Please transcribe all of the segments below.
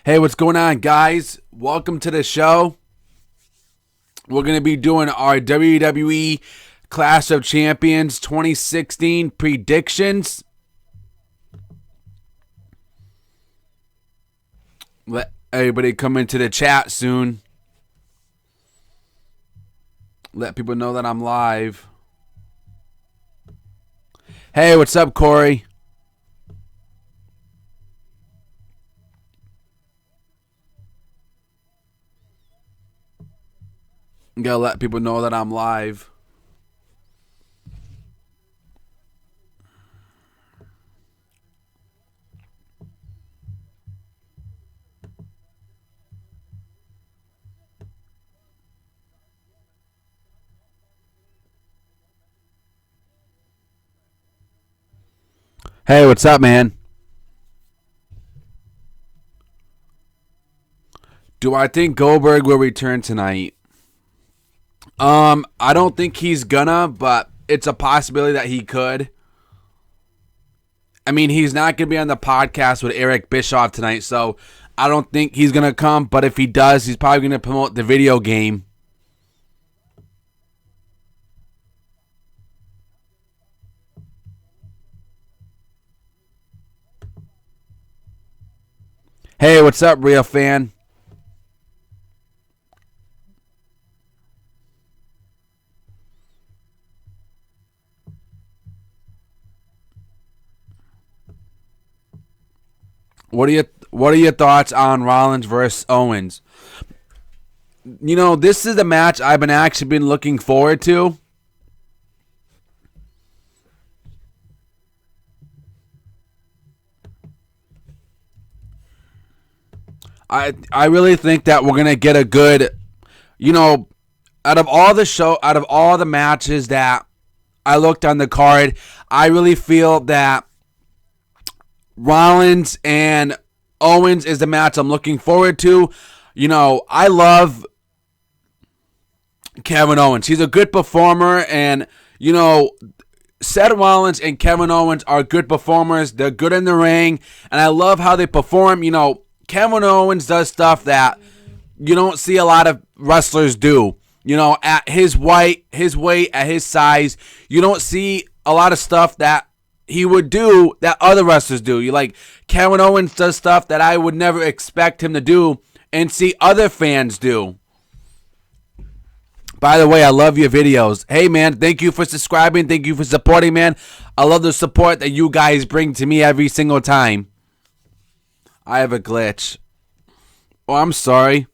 Hey, what's going on, guys? Welcome to the show. We're going to be doing our WWE Clash of Champions 2016 predictions. Let everybody come into the chat soon. Let people know that I'm live. Hey, what's up, Corey? I'm going to let people know that I'm live. Hey, what's up, man? Do I think Goldberg will return tonight? I don't think he's gonna, but it's a possibility that he could. I mean, he's not gonna be on the podcast with Eric Bischoff tonight, so I don't think he's gonna come, but if he does, he's probably gonna promote the video game. Hey, what's up, real fan? What are your thoughts on Rollins versus Owens? You know, this is the match I've been looking forward to. I really think that we're gonna get a good, out of all the matches that I looked on the card, I really feel that Rollins and Owens is the match I'm looking forward to. You know, I love Kevin Owens. He's a good performer, and, Seth Rollins and Kevin Owens are good performers. They're good in the ring, and I love how they perform. Kevin Owens does stuff that you don't see a lot of wrestlers do. At his weight, at his size, you don't see a lot of stuff that he would do that other wrestlers do. Kevin Owens does stuff that I would never expect him to do and see other fans do. By the way, I love your videos. Hey, man, thank you for subscribing. Thank you for supporting, man. I love the support that you guys bring to me every single time. I have a glitch. Oh, I'm sorry.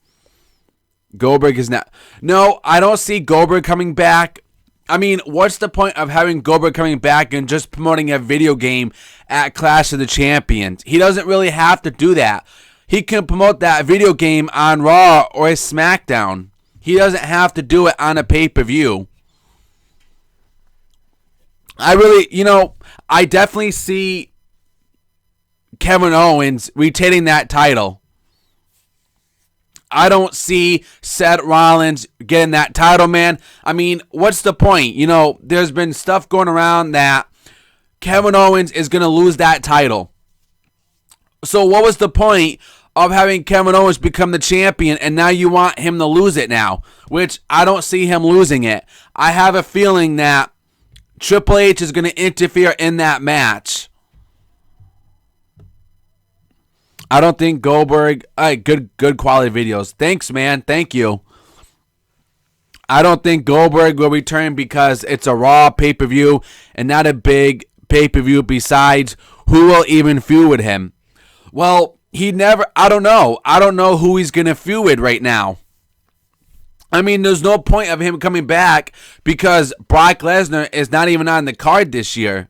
Goldberg is not. No, I don't see Goldberg coming back. I mean, what's the point of having Goldberg coming back and just promoting a video game at Clash of the Champions? He doesn't really have to do that. He can promote that video game on Raw or SmackDown. He doesn't have to do it on a pay-per-view. I definitely see Kevin Owens retaining that title. I don't see Seth Rollins getting that title, man. I mean, what's the point? There's been stuff going around that Kevin Owens is going to lose that title. So what was the point of having Kevin Owens become the champion, and now you want him to lose it now? Which I don't see him losing it. I have a feeling that Triple H is going to interfere in that match. I don't think Goldberg. Good quality videos. Thanks, man. Thank you. I don't think Goldberg will return because it's a Raw pay-per-view and not a big pay-per-view. Besides, who will even feud with him? Well, I don't know. I don't know who he's going to feud with right now. I mean, there's no point of him coming back because Brock Lesnar is not even on the card this year.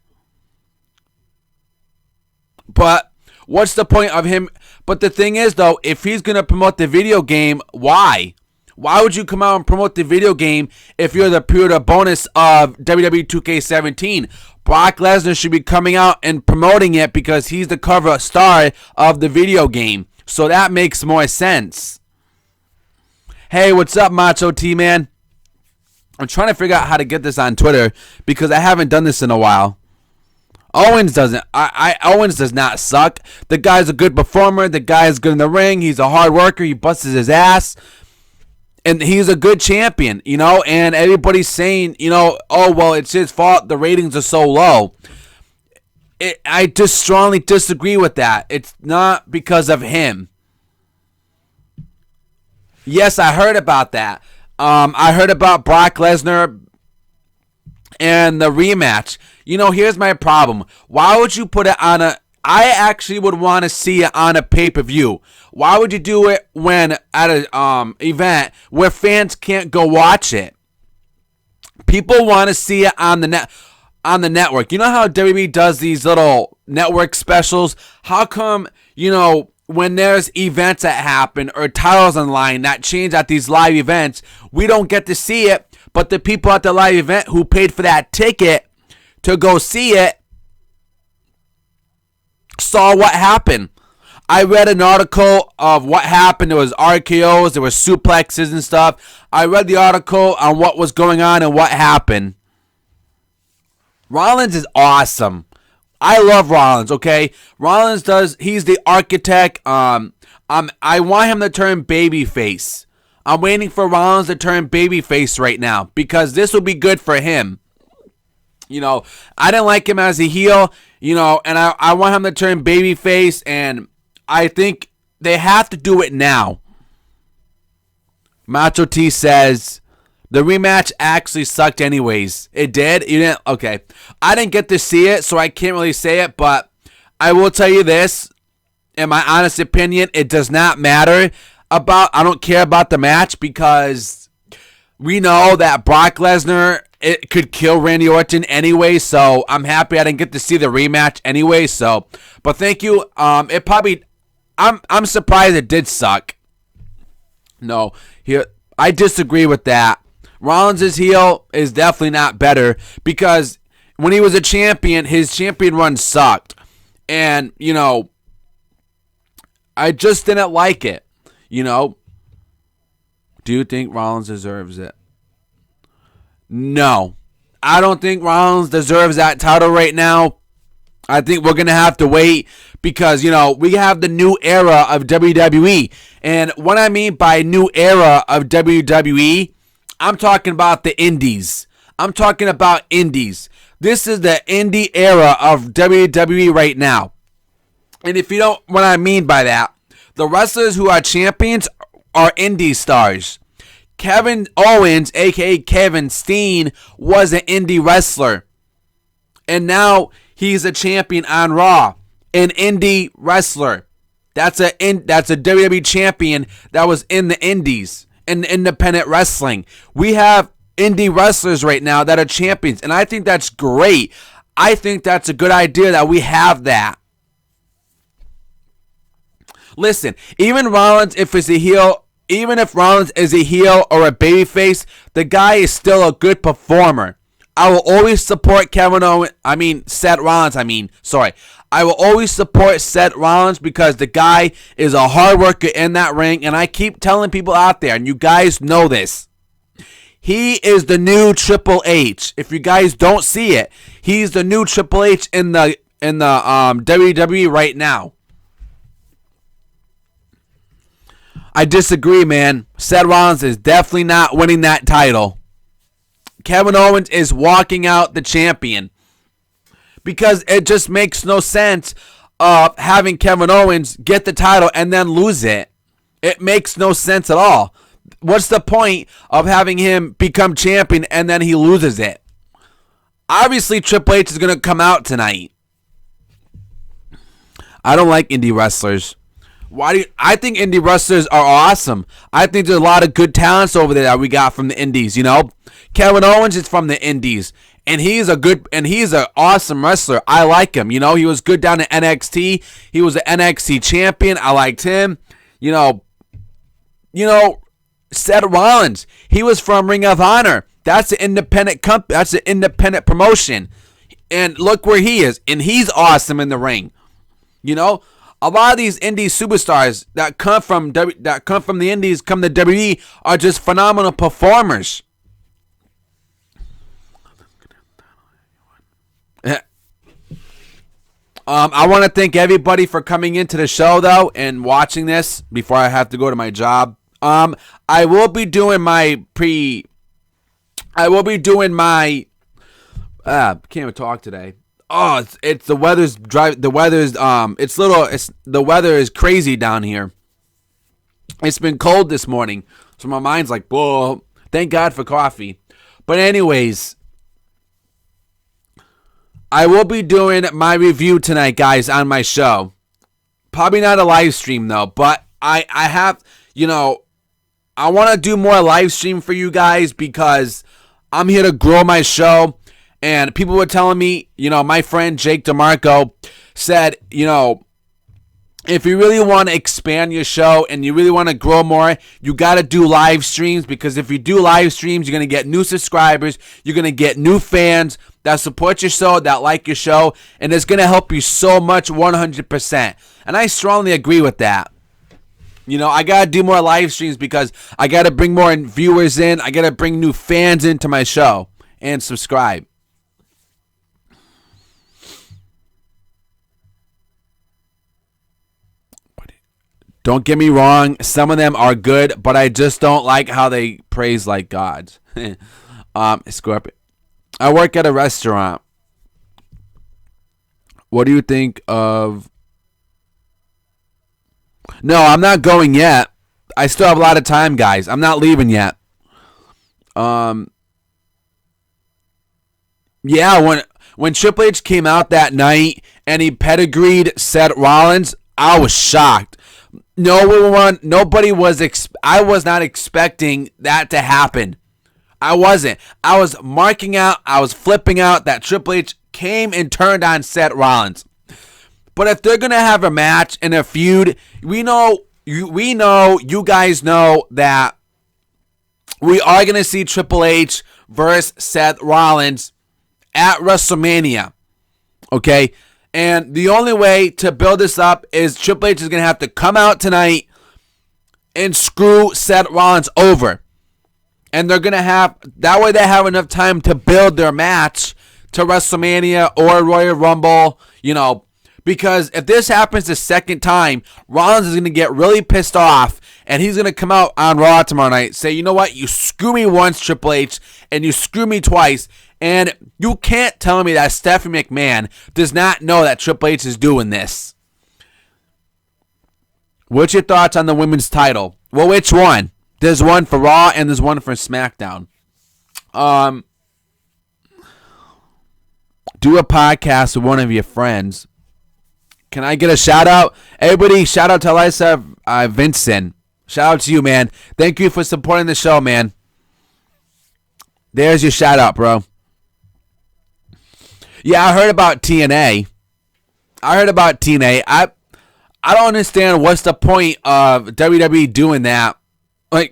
But what's the point of him? But the thing is, though, if he's going to promote the video game, why? Why would you come out and promote the video game if you're the pure bonus of WWE 2K17? Brock Lesnar should be coming out and promoting it because he's the cover star of the video game. So that makes more sense. Hey, what's up, Macho T-Man? I'm trying to figure out how to get this on Twitter because I haven't done this in a while. Owens doesn't. Owens does not suck. The guy's a good performer. The guy's good in the ring. He's a hard worker. He busts his ass. And he's a good champion, you know, and everybody's saying, you know, oh, well, it's his fault. The ratings are so low. I just strongly disagree with that. It's not because of him. Yes, I heard about that. I heard about Brock Lesnar and the rematch. You know, here's my problem. Why would you put it on a... I actually would want to see it on a pay-per-view. Why would you do it when at an event where fans can't go watch it? People want to see it on the network. You know how WWE does these little network specials? How come, you know, when there's events that happen or titles online that change at these live events, we don't get to see it, but the people at the live event who paid for that ticket to go see it saw what happened. I read an article of what happened. There was RKOs, there were suplexes and stuff. I read the article on what was going on and what happened. Rollins is awesome. I love Rollins, okay? He's the architect. I want him to turn babyface. I'm waiting for Rollins to turn babyface right now because this will be good for him. You know, I didn't like him as a heel, you know, and I want him to turn babyface, and I think they have to do it now. Macho T says, the rematch actually sucked anyways. It did? You didn't? Okay. I didn't get to see it, so I can't really say it, but I will tell you this. In my honest opinion, it does not matter I don't care about the match because we know that Brock Lesnar, it could kill Randy Orton anyway, so I'm happy I didn't get to see the rematch anyway, so, but thank you. It probably, I'm surprised it did suck. No, I disagree with that. Rollins' heel is definitely not better because when he was a champion, his champion run sucked. And, you know, I just didn't like it, you know. Do you think Rollins deserves it? No. I don't think Rollins deserves that title right now. I think we're going to have to wait because, you know, we have the new era of WWE. And what I mean by new era of WWE, I'm talking about the indies. I'm talking about indies. This is the indie era of WWE right now. And if you don't, what I mean by that, the wrestlers who are champions are indie stars. Kevin Owens, a.k.a. Kevin Steen, was an indie wrestler. And now he's a champion on Raw. An indie wrestler. That's a WWE champion that was in the indies. In independent wrestling. We have indie wrestlers right now that are champions. And I think that's great. I think that's a good idea that we have that. Listen, even Rollins, if he's a heel... Even if Rollins is a heel or a babyface, the guy is still a good performer. I will always support Seth Rollins. I will always support Seth Rollins because the guy is a hard worker in that ring, and I keep telling people out there, and you guys know this. He is the new Triple H. If you guys don't see it, he's the new Triple H in the WWE right now. I disagree, man. Seth Rollins is definitely not winning that title. Kevin Owens is walking out the champion. Because it just makes no sense of having Kevin Owens get the title and then lose it. It makes no sense at all. What's the point of having him become champion and then he loses it? Obviously, Triple H is going to come out tonight. I don't like indie wrestlers. I think indie wrestlers are awesome. I think there's a lot of good talents over there that we got from the indies, you know. Kevin Owens is from the indies, and he's an awesome wrestler. I like him, you know. He was good down at NXT. He was an NXT champion. I liked him. You know, Seth Rollins, he was from Ring of Honor. That's an independent company. That's an independent promotion. And look where he is, and he's awesome in the ring. You know, a lot of these indie superstars that come from the indies, come to WWE, are just phenomenal performers. I want to thank everybody for coming into the show, though, and watching this before I have to go to my job. I will be doing my can't even talk today. Oh, it's the weather's the weather is crazy down here. It's been cold this morning, so my mind's like, whoa, thank God for coffee. But anyways, I will be doing my review tonight, guys, on my show. Probably not a live stream, though, but I have, I want to do more live stream for you guys because I'm here to grow my show. And people were telling me, my friend Jake DeMarco said, if you really want to expand your show and you really want to grow more, you got to do live streams, because if you do live streams, you're going to get new subscribers, you're going to get new fans that support your show, that like your show, and it's going to help you so much, 100%. And I strongly agree with that. I got to do more live streams because I got to bring more viewers in, I got to bring new fans into my show, and subscribe. Don't get me wrong, some of them are good, but I just don't like how they praise like gods. Scorpion. I work at a restaurant. What do you think of... No, I'm not going yet. I still have a lot of time, guys. I'm not leaving yet. Yeah, when Triple H came out that night and he pedigreed Seth Rollins, I was shocked. Nobody was. I was not expecting that to happen. I wasn't. I was marking out. I was flipping out that Triple H came and turned on Seth Rollins. But if they're gonna have a match and a feud, we know. You guys know that we are gonna see Triple H versus Seth Rollins at WrestleMania. Okay. And the only way to build this up is Triple H is going to have to come out tonight and screw Seth Rollins over. And they're going to have, that way they have enough time to build their match to WrestleMania or Royal Rumble, because if this happens the second time, Rollins is going to get really pissed off, and he's going to come out on Raw tomorrow night, say, you know what, you screw me once, Triple H, and you screw me twice. And you can't tell me that Stephanie McMahon does not know that Triple H is doing this. What's your thoughts on the women's title? Well, which one? There's one for Raw and there's one for SmackDown. Do a podcast with one of your friends. Can I get a shout out? Everybody, shout out to Elisa Vincent. Shout out to you, man. Thank you for supporting the show, man. There's your shout out, bro. Yeah, I heard about TNA. I don't understand what's the point of WWE doing that. Is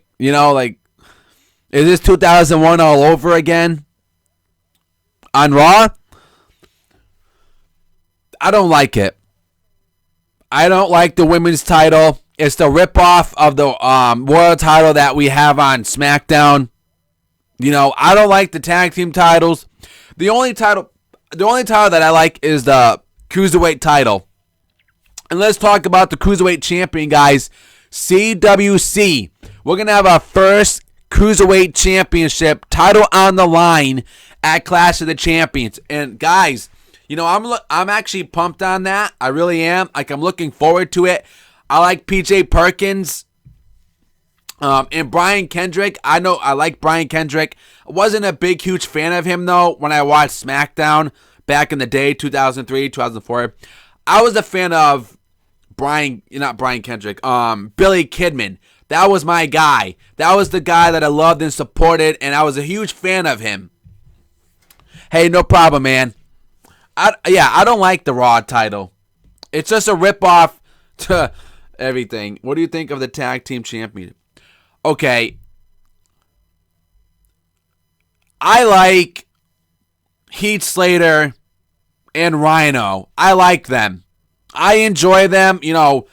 this 2001 all over again? On Raw? I don't like it. I don't like the women's title. It's the ripoff of the world title that we have on SmackDown. I don't like the tag team titles. The only title that I like is the Cruiserweight title. And let's talk about the Cruiserweight champion, guys. CWC. We're going to have our first Cruiserweight championship title on the line at Clash of the Champions. And guys, I'm actually pumped on that. I really am. I'm looking forward to it. I like PJ Perkins. And Brian Kendrick, I know I like Brian Kendrick. I wasn't a huge fan of him, though, when I watched SmackDown back in the day, 2003, 2004. I was a fan of Billy Kidman. That was my guy. That was the guy that I loved and supported, and I was a huge fan of him. Hey, no problem, man. I don't like the Raw title. It's just a ripoff to everything. What do you think of the tag team champion? Okay. I like Heath Slater and Rhino. I like them. I enjoy them, and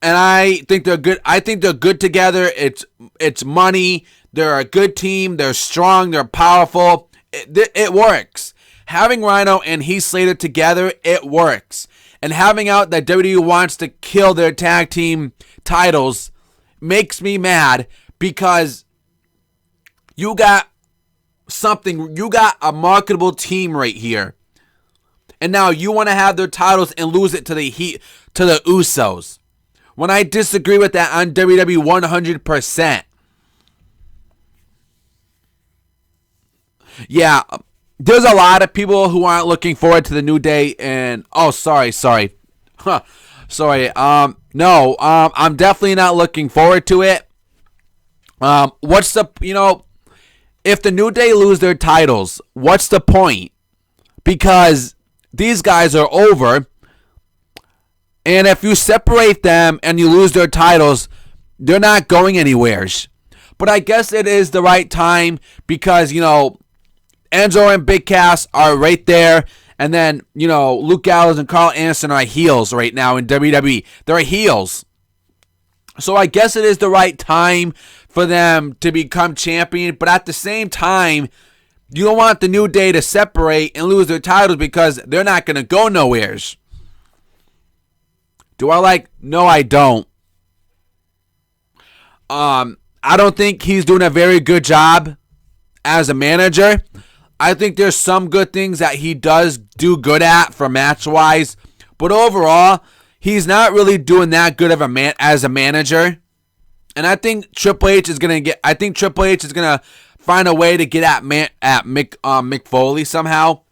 I think they're good. I think they're good together. It's money. They're a good team. They're strong. They're powerful. It works. having Rhino and Heath Slater together, it works. And having out that WWE wants to kill their tag team titles makes me mad because you got a marketable team right here. And now you want to have their titles and lose it to the Usos. When I disagree with that on WWE 100%. Yeah, there's a lot of people who aren't looking forward to the New Day and sorry. No, I'm definitely not looking forward to it. What's the, if the New Day lose their titles, what's the point? Because these guys are over. And if you separate them and you lose their titles, they're not going anywhere. But I guess it is the right time because, Enzo and Big Cass are right there. And then, Luke Gallows and Carl Anderson are heels right now in WWE. They're heels. So I guess it is the right time for them to become champion. But at the same time, you don't want the New Day to separate and lose their titles because they're not going to go nowhere. Do I like? No, I don't. I don't think he's doing a very good job as a manager. I think there's some good things that he does do good at for match-wise. But overall, he's not really doing that good of as a manager. And I think Triple H is gonna find a way to get at Mick Foley somehow.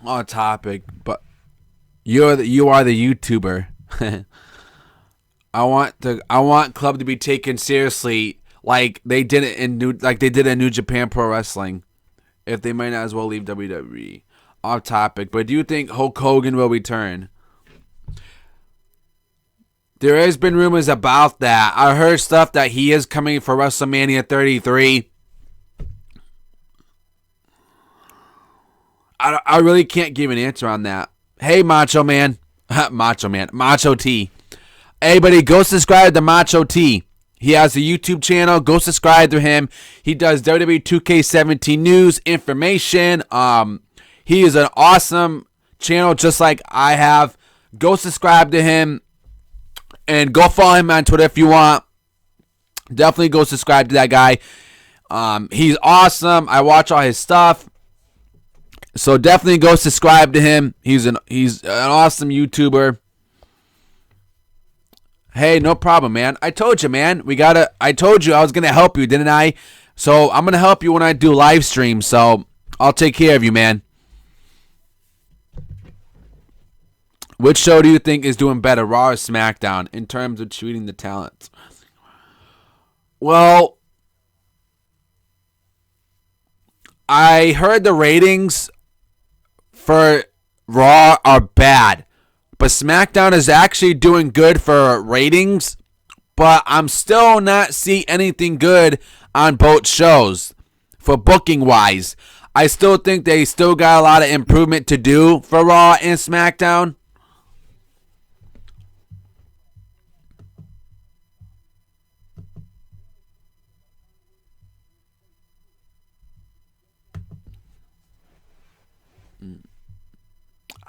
On topic, but you are the YouTuber. I want Club to be taken seriously, like they did it in New Japan Pro Wrestling. If they might not as well leave WWE. Off topic, but do you think Hulk Hogan will return? There has been rumors about that. I heard stuff that he is coming for WrestleMania 33. I really can't give an answer on that. Hey, Macho Man. Macho T. Hey, buddy, go subscribe to Macho T. He has a YouTube channel. Go subscribe to him. He does WWE 2K17 news, information. He is an awesome channel just like I have. Go subscribe to him. And go follow him on Twitter if you want. Definitely go subscribe to that guy. He's awesome. I watch all his stuff. So definitely go subscribe to him. He's an awesome YouTuber. Hey, no problem, man. I told you, man. I told you I was gonna help you, didn't I? So I'm gonna help you when I do live streams. So I'll take care of you, man. Which show do you think is doing better, Raw or SmackDown, in terms of treating the talent? Well, I heard the ratings for Raw are bad, but SmackDown is actually doing good for ratings, but I'm still not seeing anything good on both shows for booking-wise. I still think they still got a lot of improvement to do for Raw and SmackDown.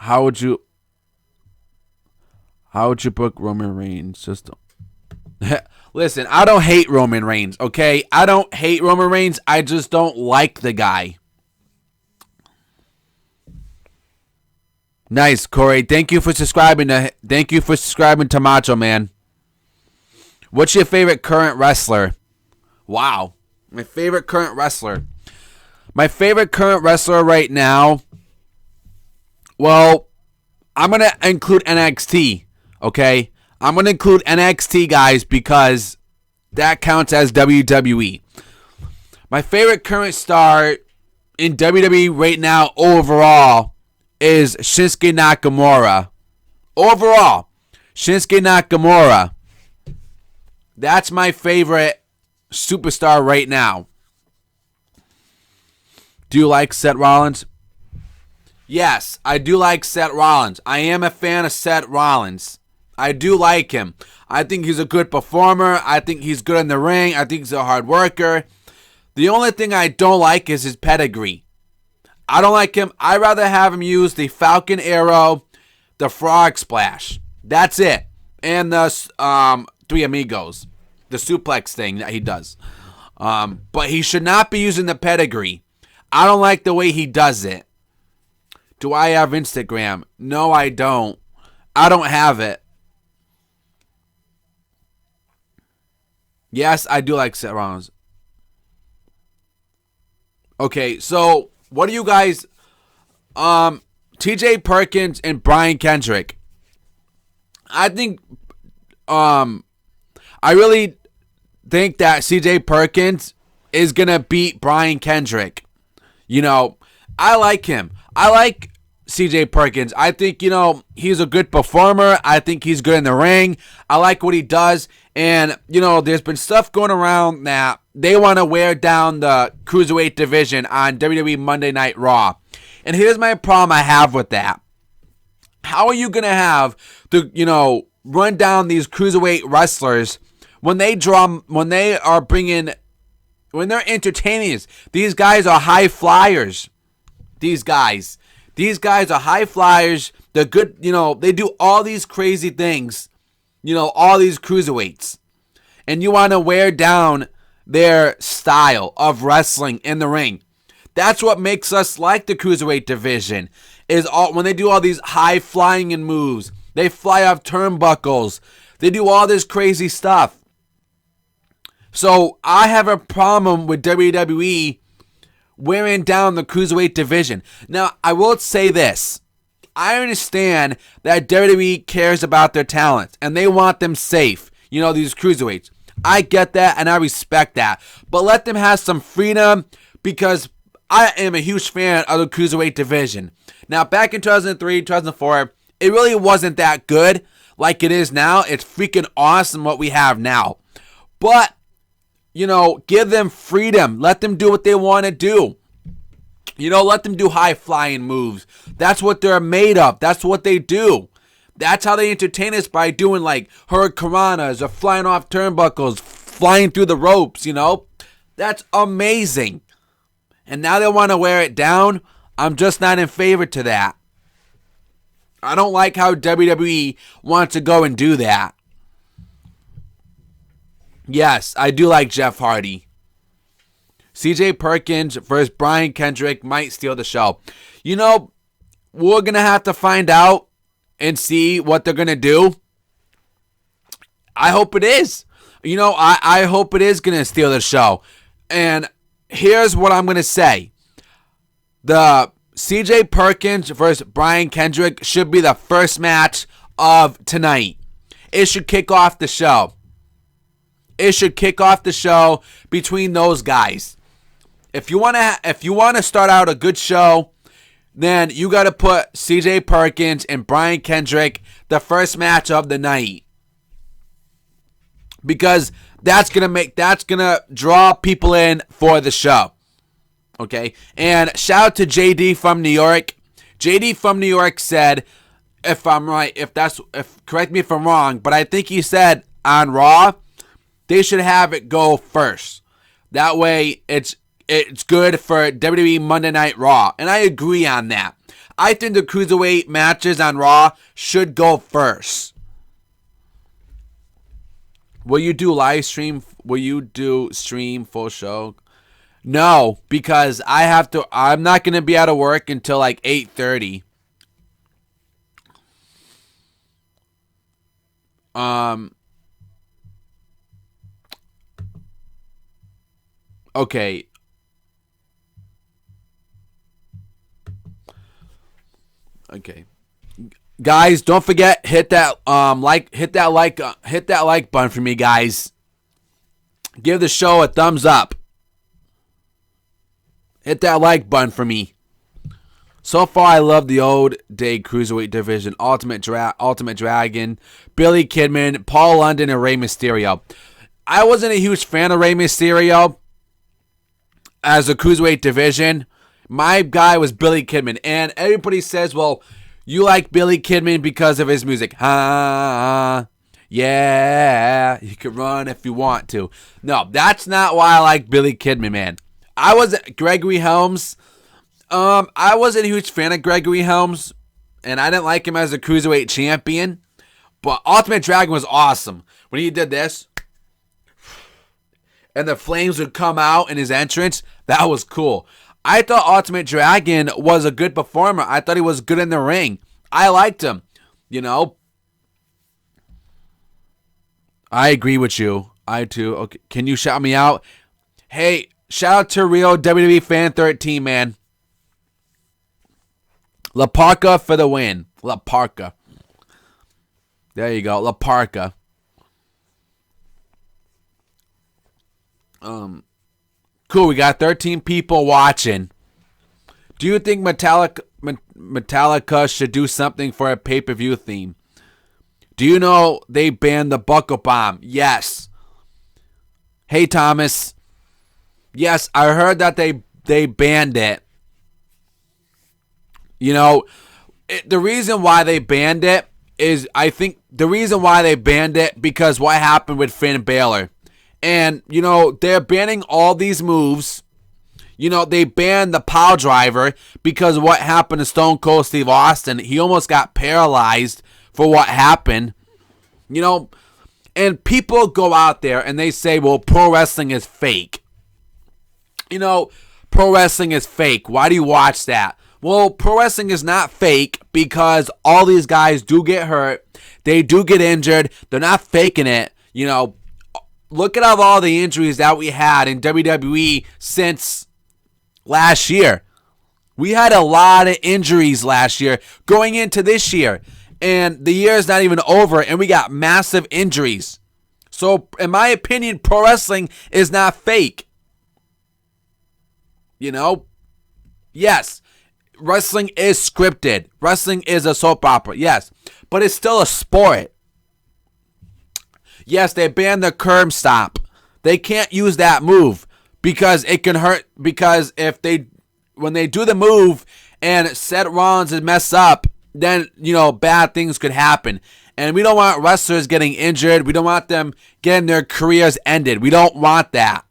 How would you book Roman Reigns? Just listen, I don't hate Roman Reigns, okay? I don't hate Roman Reigns. I just don't like the guy. Nice, Corey. Thank you for subscribing to Macho Man. What's your favorite current wrestler? Wow. My favorite current wrestler. My favorite current wrestler right now, well, I'm going to include NXT, okay? I'm going to include NXT, guys, because that counts as WWE. My favorite current star in WWE right now overall is Shinsuke Nakamura. Overall, Shinsuke Nakamura. That's my favorite superstar right now. Do you like Seth Rollins? Yes, I do like Seth Rollins. I am a fan of Seth Rollins. I do like him. I think he's a good performer. I think he's good in the ring. I think he's a hard worker. The only thing I don't like is his pedigree. I don't like him. I'd rather have him use the Falcon Arrow, the Frog Splash. That's it. And the Three Amigos. The suplex thing that he does. But he should not be using the pedigree. I don't like the way he does it. Do I have Instagram? No, I don't. I don't have it. Yes, I do like Seth Rollins. Okay, so what do you guys... TJ Perkins and Brian Kendrick. I think... I really think that CJ Perkins is going to beat Brian Kendrick. You know, I like him. I like CJ Perkins. I think, he's a good performer. I think he's good in the ring. I like what he does. And, there's been stuff going around that they want to wear down the Cruiserweight division on WWE Monday Night Raw. And here's my problem I have with that. How are you going to have to, run down these Cruiserweight wrestlers when they're entertaining us? These guys are high flyers. These guys are high flyers. They're good, they do all these crazy things, all these cruiserweights. And you want to wear down their style of wrestling in the ring. That's what makes us like the Cruiserweight division, is when they do all these high flying and moves. They fly off turnbuckles. They do all this crazy stuff. So I have a problem with WWE wearing down the Cruiserweight division. Now, I will say this. I understand that WWE cares about their talent and they want them safe, these Cruiserweights. I get that and I respect that. But let them have some freedom, because I am a huge fan of the Cruiserweight division. Now, back in 2003, 2004, it really wasn't that good like it is now. It's freaking awesome what we have now. But, give them freedom. Let them do what they want to do. Let them do high-flying moves. That's what they're made of. That's what they do. That's how they entertain us, by doing like hurricanranas or flying off turnbuckles, flying through the ropes, That's amazing. And now they want to wear it down. I'm just not in favor to that. I don't like how WWE wants to go and do that. Yes, I do like Jeff Hardy. CJ Perkins versus Brian Kendrick might steal the show. We're going to have to find out and see what they're going to do. I hope it is. I hope it is going to steal the show. And here's what I'm going to say. The CJ Perkins versus Brian Kendrick should be the first match of tonight. It should kick off the show. It should kick off the show between those guys. If you want to start out a good show, then you got to put CJ Perkins and Brian Kendrick the first match of the night. Because that's going to draw people in for the show. Okay? And shout out to JD from New York. JD from New York said, if I'm right, correct me if I'm wrong, but I think he said on Raw, they should have it go first. That way it's good for WWE Monday Night Raw. And I agree on that. I think the Cruiserweight matches on Raw should go first. Will you do live stream? Will you do stream full show? No, because I'm not going to be out of work until like 8:30. Okay. Okay. Guys, don't forget hit that like button for me, guys. Give the show a thumbs up. Hit that like button for me. So far, I love the old day cruiserweight division: Ultimate Dragon, Billy Kidman, Paul London, and Rey Mysterio. I wasn't a huge fan of Rey Mysterio as a cruiserweight division. My guy was Billy Kidman, and everybody says, "Well, you like Billy Kidman because of his music." Yeah, you can run if you want to. No, that's not why I like Billy Kidman, man. I was Gregory Helms. I wasn't a huge fan of Gregory Helms, and I didn't like him as a cruiserweight champion. But Ultimate Dragon was awesome when he did this, and the flames would come out in his entrance. That was cool. I thought Ultimate Dragon was a good performer. I thought he was good in the ring. I liked him. You know, I agree with you. I too. Okay, can you shout me out? Hey, shout out to Real WWE Fan 13, man. La Parka for the win. La Parka. There you go. La Parka. Cool. We got 13 people watching. Do you think Metallica should do something for a pay-per-view theme? Do you know they banned the Buckle Bomb? Yes. Hey, Thomas. Yes, I heard that they banned it. You know, the reason why they banned it is, I think the reason why they banned it because what happened with Finn Balor. And, you know, they're banning all these moves. You know, they banned the pile driver because of what happened to Stone Cold Steve Austin. He almost got paralyzed for what happened. You know, and people go out there and they say, well, pro wrestling is fake. You know, pro wrestling is fake. Why do you watch that? Well, pro wrestling is not fake because all these guys do get hurt. They do get injured. They're not faking it. You know, look at all the injuries that we had in WWE since last year. We had a lot of injuries last year going into this year. And the year is not even over and we got massive injuries. So, in my opinion, pro wrestling is not fake. You know? Yes. Wrestling is scripted. Wrestling is a soap opera, yes. But it's still a sport. Yes, they banned the curb stop. They can't use that move because it can hurt. Because when they do the move and Seth Rollins is mess up, then, you know, bad things could happen. And we don't want wrestlers getting injured. We don't want them getting their careers ended. We don't want that.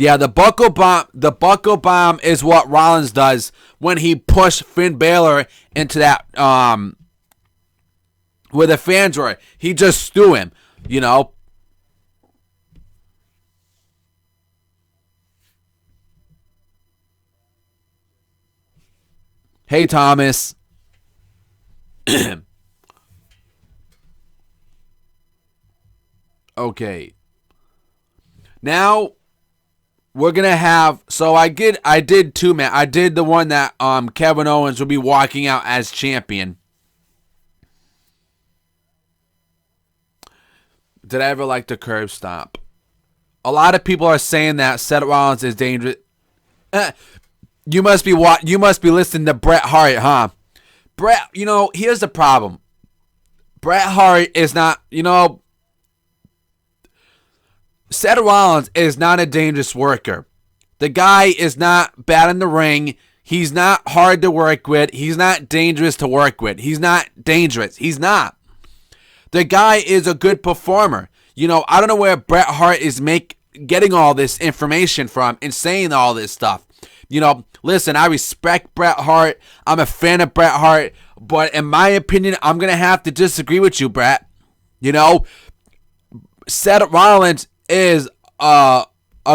Yeah, the buckle bomb is what Rollins does when he pushed Finn Balor into that with a fan drawer. He just threw him, you know. Hey, Thomas. Okay. Now we're gonna have. So I did two, man. I did the one that Kevin Owens will be walking out as champion. Did I ever like the curb stomp? A lot of people are saying that Seth Rollins is dangerous. You must be listening to Bret Hart, huh? Bret, you know, here's the problem. Bret Hart is not, you know, Seth Rollins is not a dangerous worker. The guy is not bad in the ring. He's not hard to work with. He's not dangerous to work with. He's not dangerous. He's not. The guy is a good performer. You know, I don't know where Bret Hart is getting all this information from and saying all this stuff. You know, listen, I respect Bret Hart. I'm a fan of Bret Hart. But in my opinion, I'm going to have to disagree with you, Bret. You know, Seth Rollins is a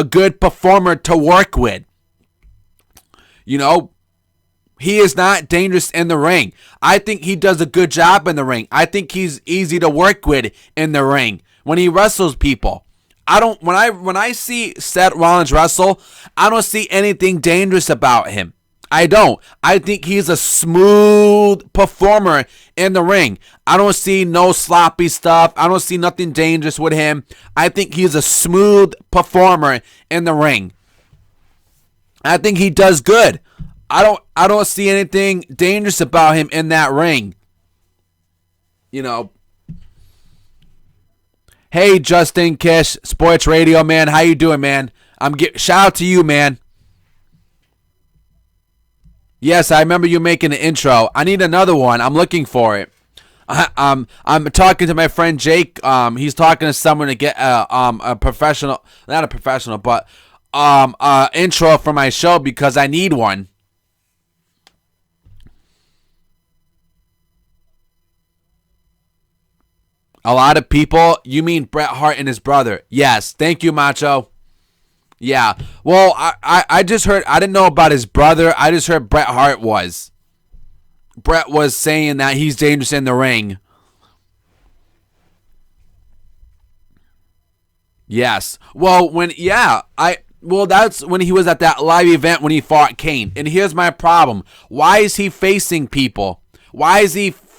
good performer to work with. You know, He is not dangerous in the ring. I think he does a good job in the ring. I think he's easy to work with in the ring when he wrestles people. When I see Seth Rollins wrestle, I don't see anything dangerous about him. I don't. I think he's a smooth performer in the ring. I don't see no sloppy stuff. I don't see nothing dangerous with him. I think he's a smooth performer in the ring. I think he does good. I don't see anything dangerous about him in that ring. You know. Hey, Justin Kish, Sports Radio, man. How you doing, man? Shout out to you, man. Yes, I remember you making an intro. I need another one. I'm looking for it. I'm talking to my friend Jake. He's talking to someone to get a professional, not a professional, but intro for my show because I need one. A lot of people, you mean Bret Hart and his brother. Yes, thank you, Macho. Yeah, well, I just heard, I didn't know about his brother. I just heard Bret Hart was. Bret was saying that he's dangerous in the ring. Yes. Well, that's when he was at that live event when he fought Kane. And here's my problem. Why is he facing people?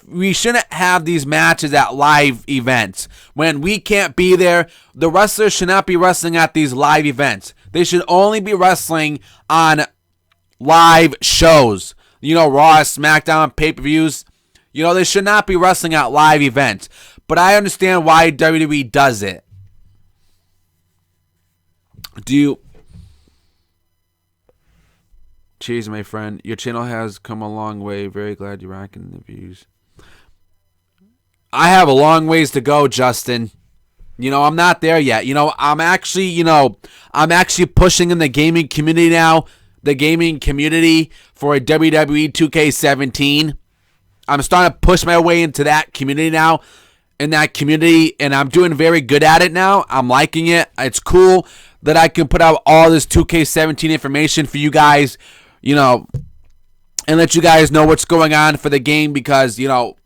We shouldn't have these matches at live events. When we can't be there, the wrestlers should not be wrestling at these live events. They should only be wrestling on live shows. You know, Raw, SmackDown, pay-per-views. You know, they should not be wrestling at live events. But I understand why WWE does it. Cheers, my friend. Your channel has come a long way. Very glad you're rocking the views. I have a long ways to go, Justin. You know, I'm not there yet. You know, I'm actually pushing in the gaming community now. The gaming community for WWE 2K17. I'm starting to push my way into that community now. And I'm doing very good at it now. I'm liking it. It's cool that I can put out all this 2K17 information for you guys, you know, and let you guys know what's going on for the game because, you know,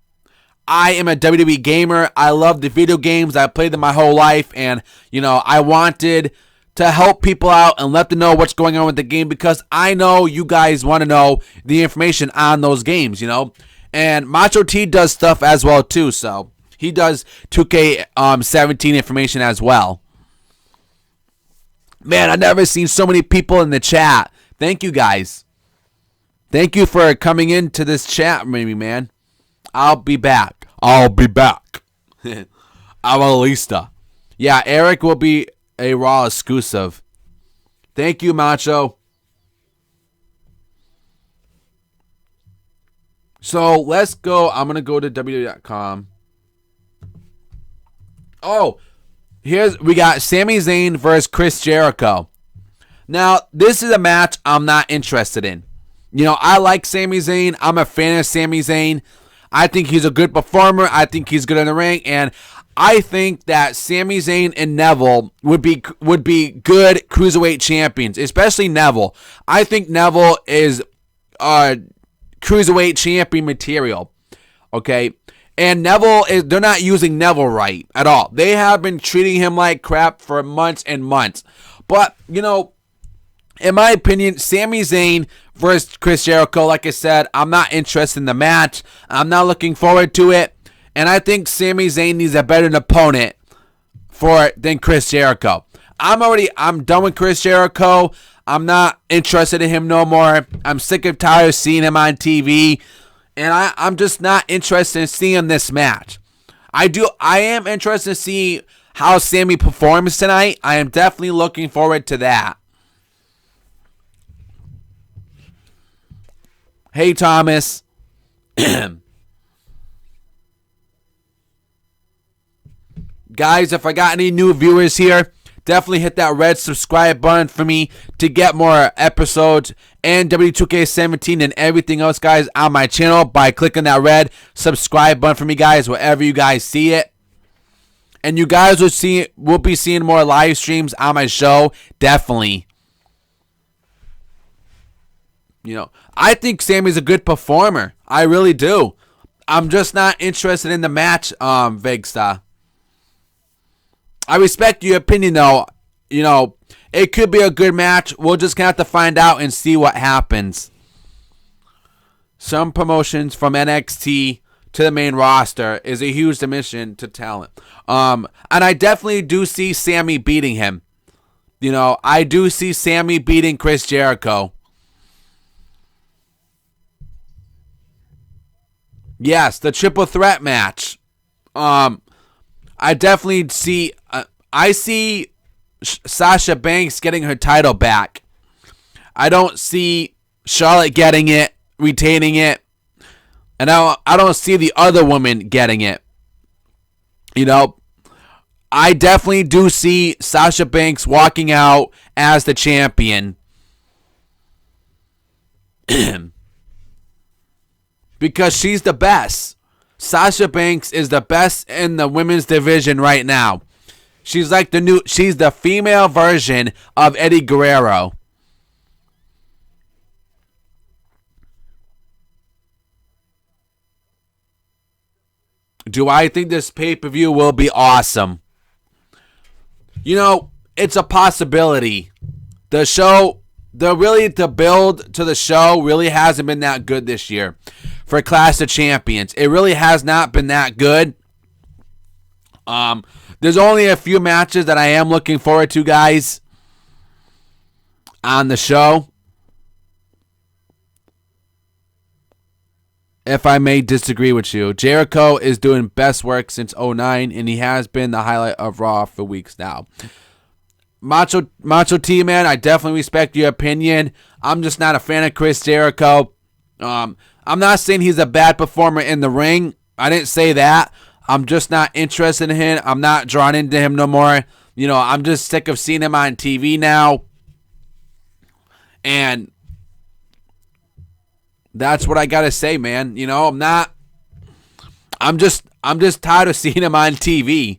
I am a WWE gamer. I love the video games. I played them my whole life, and, you know, I wanted to help people out and let them know what's going on with the game because I know you guys want to know the information on those games, you know. And Macho T does stuff as well, too, so he does 2K17 information as well. Man, I've never seen so many people in the chat. Thank you, guys. Thank you for coming into this chat, maybe, man. I'll be back. Avalista. Yeah, Eric will be a Raw exclusive. Thank you, Macho. So, let's go. I'm going to go to WWE.com. Oh, we got Sami Zayn versus Chris Jericho. Now, this is a match I'm not interested in. You know, I like Sami Zayn. I'm a fan of Sami Zayn. I think he's a good performer. I think he's good in the ring. And I think that Sami Zayn and Neville would be good cruiserweight champions, especially Neville. I think Neville is cruiserweight champion material. Okay? And they're not using Neville right at all. They have been treating him like crap for months and months. But, you know, in my opinion, Sami Zayn versus Chris Jericho, like I said, I'm not interested in the match. I'm not looking forward to it. And I think Sami Zayn needs a better opponent for it than Chris Jericho. I'm done with Chris Jericho. I'm not interested in him no more. I'm sick and tired of seeing him on TV. And I'm just not interested in seeing this match. I am interested to see how Sami performs tonight. I am definitely looking forward to that. Hey, Thomas. Guys, if I got any new viewers here, definitely hit that red subscribe button for me to get more episodes and W2K17 and everything else, guys, on my channel by clicking that red subscribe button for me, guys, wherever you guys see it. And you guys will be seeing more live streams on my show, definitely. I think Sammy's a good performer. I really do. I'm just not interested in the match, Vegstar. I respect your opinion, though. It could be a good match. We'll just have to find out and see what happens. Some promotions from NXT to the main roster is a huge dimension to talent. And I definitely do see Sammy beating him. I do see Sammy beating Chris Jericho. Yes, the triple threat match. I definitely see. I see Sasha Banks getting her title back. I don't see Charlotte getting it, retaining it, and I don't see the other woman getting it. I definitely do see Sasha Banks walking out as the champion. Because she's the best. Sasha Banks is the best in the women's division right now. She's the female version of Eddie Guerrero. Do I think this pay-per-view will be awesome? It's a possibility. The build to the show really hasn't been that good this year for Clash of Champions. It really has not been that good. There's only a few matches that I am looking forward to, guys, on the show. If I may disagree with you, Jericho is doing best work since 2009, and he has been the highlight of Raw for weeks now. Macho T, man, I definitely respect your opinion. I'm just not a fan of Chris Jericho. I'm not saying he's a bad performer in the ring. I didn't say that. I'm just not interested in him. I'm not drawn into him no more. I'm just sick of seeing him on TV now. And that's what I gotta say, man. I'm just tired of seeing him on TV.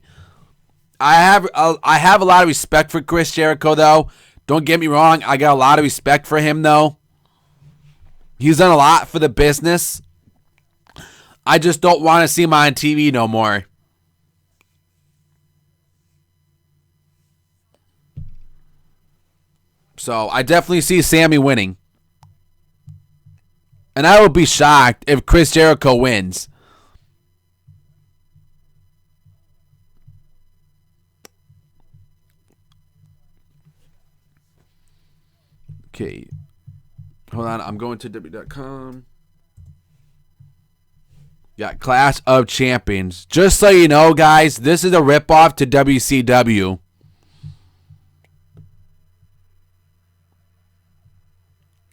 I have a lot of respect for Chris Jericho, though. Don't get me wrong. I got a lot of respect for him, though. He's done a lot for the business. I just don't want to see him on TV no more. So I definitely see Sammy winning. And I would be shocked if Chris Jericho wins. Okay. Hold on. I'm going to WWE.com. Yeah, Clash of Champions. Just so you know, guys, this is a ripoff to WCW.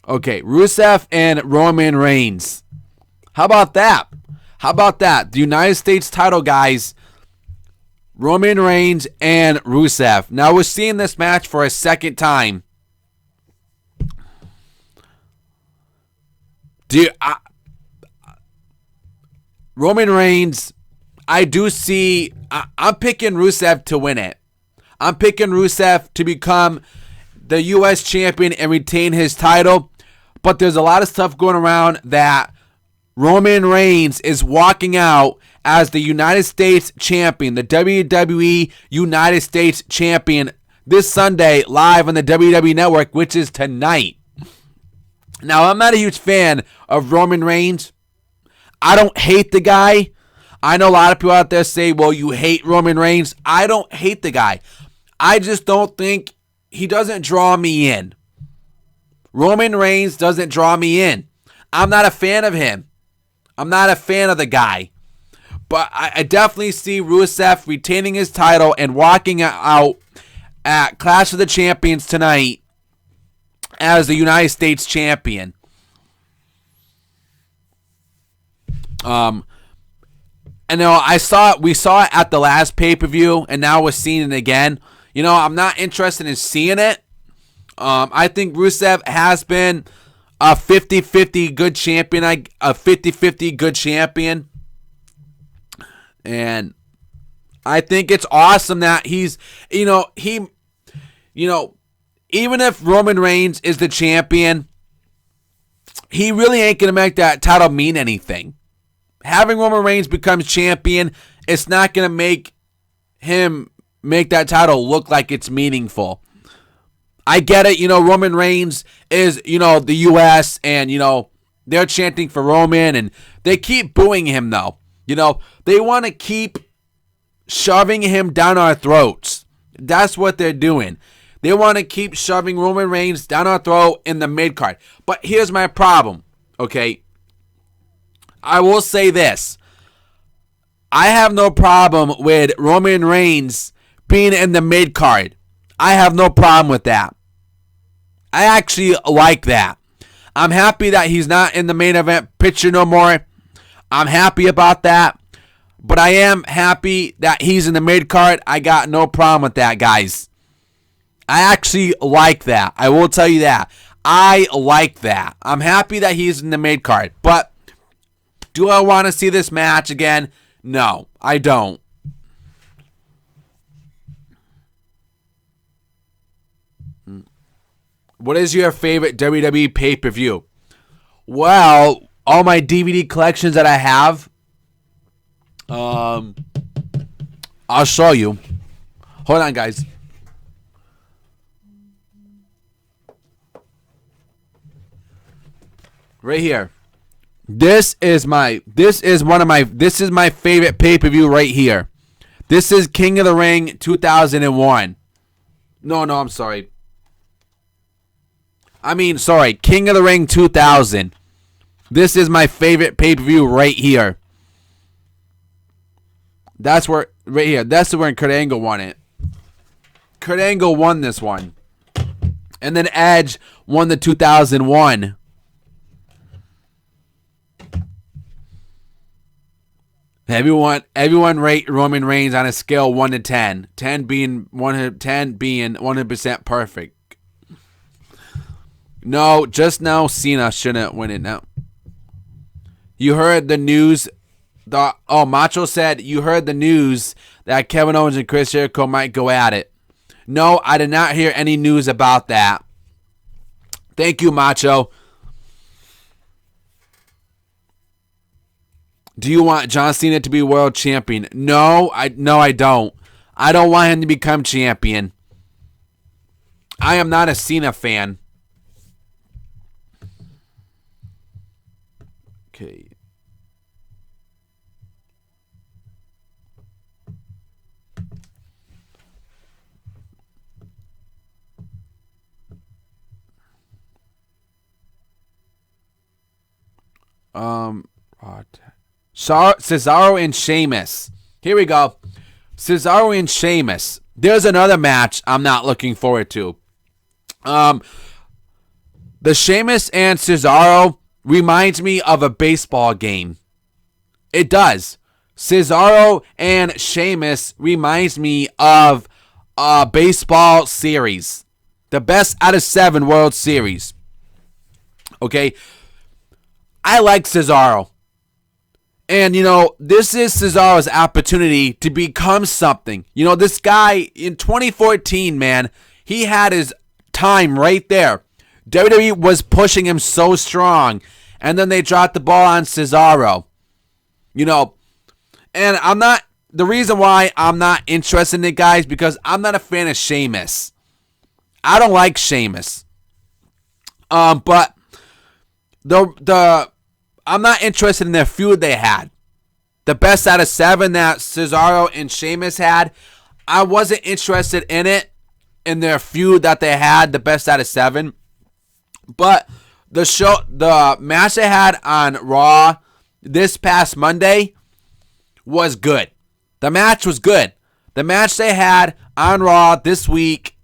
Okay, Rusev and Roman Reigns. How about that? The United States title, guys. Roman Reigns and Rusev. Now we're seeing this match for a second time. Roman Reigns, I do see. I'm picking Rusev to win it. I'm picking Rusev to become the U.S. champion and retain his title. But there's a lot of stuff going around that Roman Reigns is walking out as the United States champion, the WWE United States champion, this Sunday live on the WWE Network, which is tonight. Now, I'm not a huge fan of Roman Reigns. I don't hate the guy. I know a lot of people out there say, well, you hate Roman Reigns. I don't hate the guy. I just don't think he doesn't draw me in. Roman Reigns doesn't draw me in. I'm not a fan of him. I'm not a fan of the guy. But I definitely see Rusev retaining his title and walking out at Clash of the Champions tonight as the United States champion. And we saw it at the last pay-per-view, and now we're seeing it again. I'm not interested in seeing it. I think Rusev has been a 50-50 good champion, a 50-50 good champion. And I think it's awesome that he's, even if Roman Reigns is the champion, he really ain't going to make that title mean anything. Having Roman Reigns become champion, it's not going to make him make that title look like it's meaningful. I get it, Roman Reigns is, the U.S. and, they're chanting for Roman and they keep booing him though. They want to keep shoving him down our throats. That's what they're doing. They want to keep shoving Roman Reigns down our throat in the mid-card. But here's my problem, okay? I will say this. I have no problem with Roman Reigns being in the mid-card. I have no problem with that. I actually like that. I'm happy that he's not in the main event picture no more. I'm happy about that. But I am happy that he's in the mid-card. I got no problem with that, guys. I actually like that. I will tell you that. I like that. I'm happy that he's in the mid-card. But do I want to see this match again? No, I don't. What is your favorite WWE pay-per-view? Well, all my DVD collections that I have, I'll show you. Hold on, guys. Right here. This is my favorite pay-per-view right here. This is King of the Ring 2001. No, I'm sorry. King of the Ring 2000. This is my favorite pay-per-view right here. That's where Kurt Angle won it. Kurt Angle won this one. And then Edge won the 2001. Everyone rate Roman Reigns on a scale 1 to 10. 10 being 100% perfect. No, just now Cena shouldn't win it now. You heard the news. Macho said you heard the news that Kevin Owens and Chris Jericho might go at it. No, I did not hear any news about that. Thank you, Macho. Do you want John Cena to be world champion? No, I don't. I don't want him to become champion. I am not a Cena fan. Okay. Cesaro and Sheamus. Here we go. Cesaro and Sheamus. There's another match I'm not looking forward to. The Sheamus and Cesaro reminds me of a baseball game. It does. Cesaro and Sheamus reminds me of a baseball series. The best out of 7 World Series. Okay. I like Cesaro. And, this is Cesaro's opportunity to become something. This guy in 2014, man, he had his time right there. WWE was pushing him so strong. And then they dropped the ball on Cesaro. And the reason why I'm not interested in it, guys, because I'm not a fan of Sheamus. I don't like Sheamus. But I'm not interested in their feud they had. The best out of 7 that Cesaro and Sheamus had, I wasn't interested in it, in their feud that they had, the best out of 7. But the match they had on Raw this past Monday was good. The match was good. The match they had on Raw this week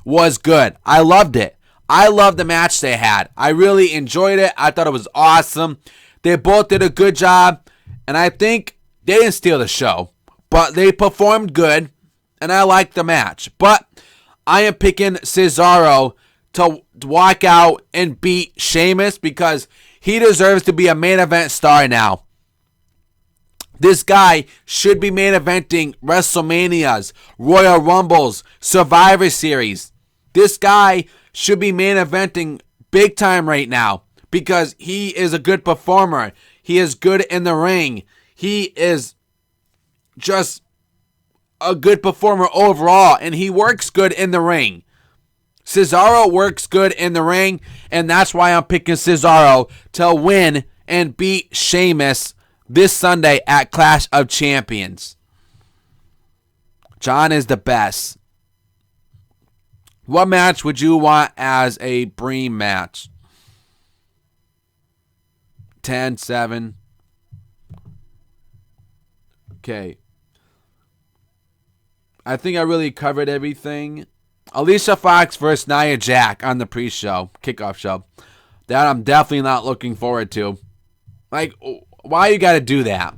was good. I loved it. I loved the match they had. I really enjoyed it. I thought it was awesome. They both did a good job. And I think they didn't steal the show. But they performed good. And I liked the match. But I am picking Cesaro to walk out and beat Sheamus because he deserves to be a main event star now. This guy should be main eventing WrestleManias, Royal Rumbles, Survivor Series. This guy should be main eventing big time right now. because he is a good performer. He is good in the ring. He is just a good performer overall, and he works good in the ring. Cesaro works good in the ring, and that's why I'm picking Cesaro to win and beat Sheamus this Sunday at Clash of Champions. John is the best. What match would you want as a Bream match? 10, 7. Okay. I think I really covered everything. Alicia Fox versus Nia Jax on the pre-show, kickoff show. That I'm definitely not looking forward to. Like, why you gotta do that?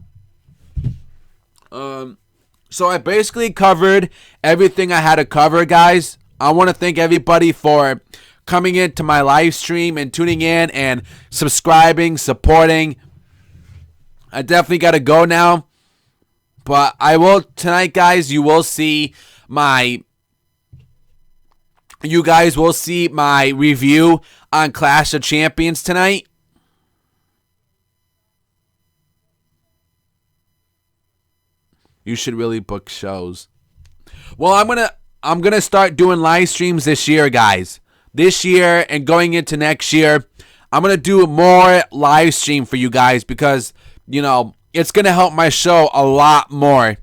So I basically covered everything I had to cover, guys. I want to thank everybody for coming into my live stream and tuning in and subscribing, supporting. I definitely gotta go now. But I will, tonight, guys, you guys will see my review on Clash of Champions tonight. You should really book shows. Well, I'm gonna start doing live streams this year, guys. This year and going into next year, I'm gonna do more live stream for you guys because, you know, it's going to help my show a lot more.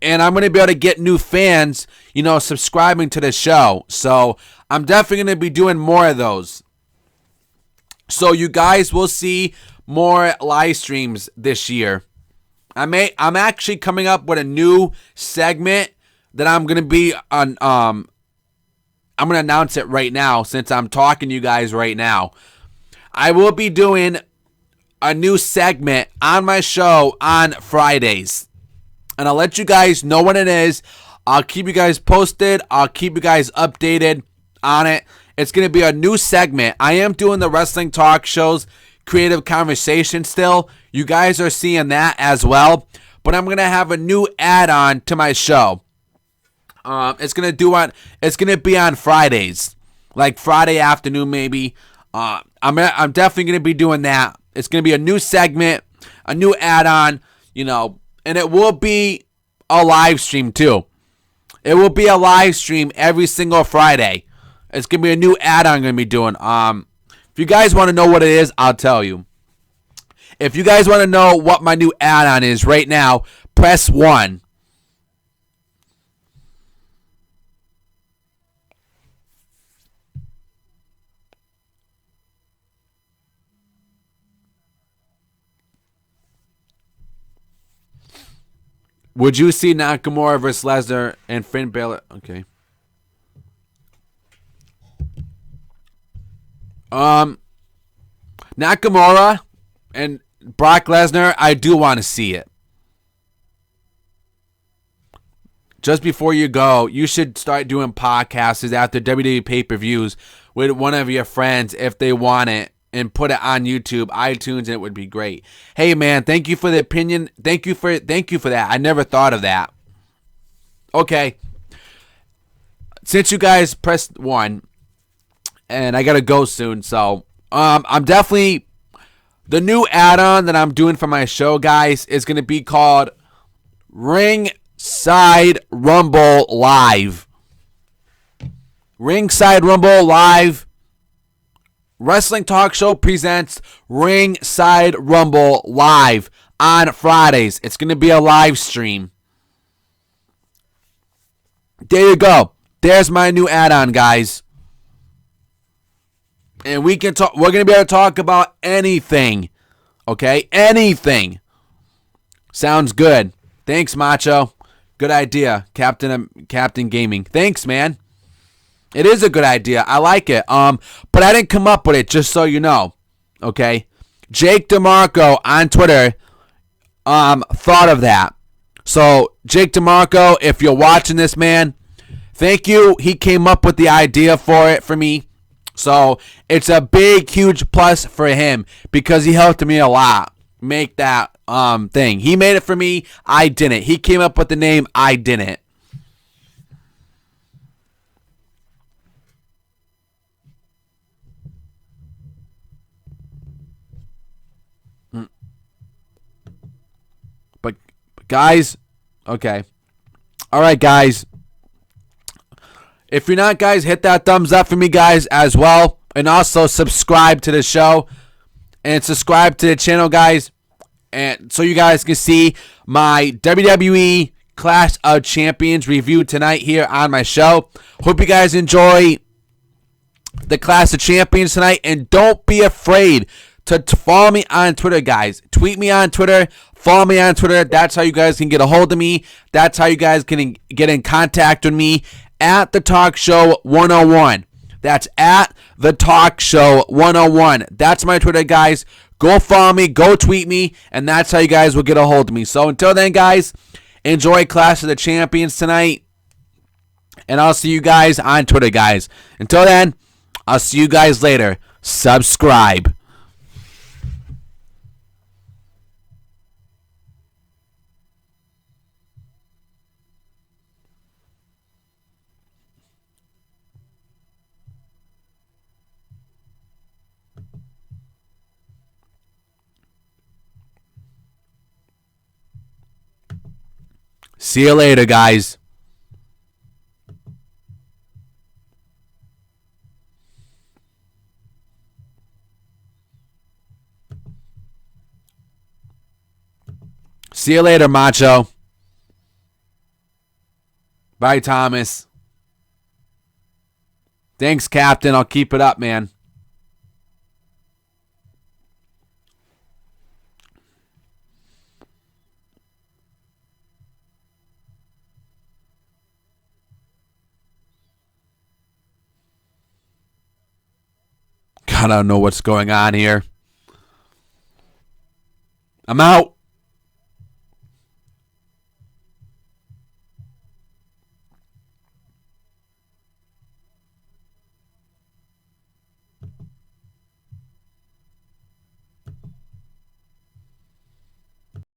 And I'm going to be able to get new fans, you know, subscribing to the show. So I'm definitely going to be doing more of those. So you guys will see more live streams this year. I'm actually coming up with a new segment that I'm going to be on. I'm going to announce it right now since I'm talking to you guys right now. I will be doing a new segment on my show on Fridays. And I'll let you guys know what it is. I'll keep you guys posted. I'll keep you guys updated on it. It's going to be a new segment. I am doing the wrestling talk shows, creative conversation still. You guys are seeing that as well. But I'm going to have a new add-on to my show. It's going to be on Fridays. Like Friday afternoon maybe. I'm definitely going to be doing that. It's going to be a new segment, a new add-on, you know, and it will be a live stream too. It will be a live stream every single Friday. It's going to be a new add-on I'm going to be doing. If you guys want to know what it is, I'll tell you. If you guys want to know what my new add-on is right now, press 1. Would you see Nakamura versus Lesnar and Finn Balor? Okay. Nakamura and Brock Lesnar, I do want to see it. Just before you go, you should start doing podcasts after WWE pay-per-views with one of your friends if they want it. And put it on YouTube, iTunes, and it would be great. Hey man, thank you for the opinion. Thank you for that. I never thought of that. Okay. Since you guys pressed 1, and I gotta go soon, so I'm definitely the new add-on that I'm doing for my show, guys, is gonna be called Ringside Rumble Live. Ringside Rumble Live. Wrestling Talk Show presents Ringside Rumble Live on Fridays. It's going to be a live stream. There you go. There's my new add-on, guys. And we can talk. We're going to be able to talk about anything. Okay? Anything. Sounds good. Thanks, Macho. Good idea, Captain Gaming. Thanks, man. It is a good idea. I like it. But I didn't come up with it, just so you know. Okay? Jake DeMarco on Twitter thought of that. So, Jake DeMarco, if you're watching this, man, thank you. He came up with the idea for me. So, it's a big, huge plus for him because he helped me a lot make that thing. He made it for me. I didn't. He came up with the name. I didn't. Guys, okay. All right, guys. If you're not, guys, hit that thumbs up for me, guys, as well. And also subscribe to the show. And subscribe to the channel, guys. And so you guys can see my WWE Clash of Champions review tonight here on my show. Hope you guys enjoy the Clash of Champions tonight. And don't be afraid to follow me on Twitter, guys. Tweet me on Twitter. Follow me on Twitter. That's how you guys can get a hold of me. That's how you guys can get in contact with me at The Talk Show 101. That's at The Talk Show 101. That's my Twitter, guys. Go follow me. Go tweet me. And that's how you guys will get a hold of me. So until then, guys, enjoy Clash of the Champions tonight. And I'll see you guys on Twitter, guys. Until then, I'll see you guys later. Subscribe. See you later, guys. See you later, Macho. Bye, Thomas. Thanks, Captain. I'll keep it up, man. God, I don't know what's going on here. I'm out.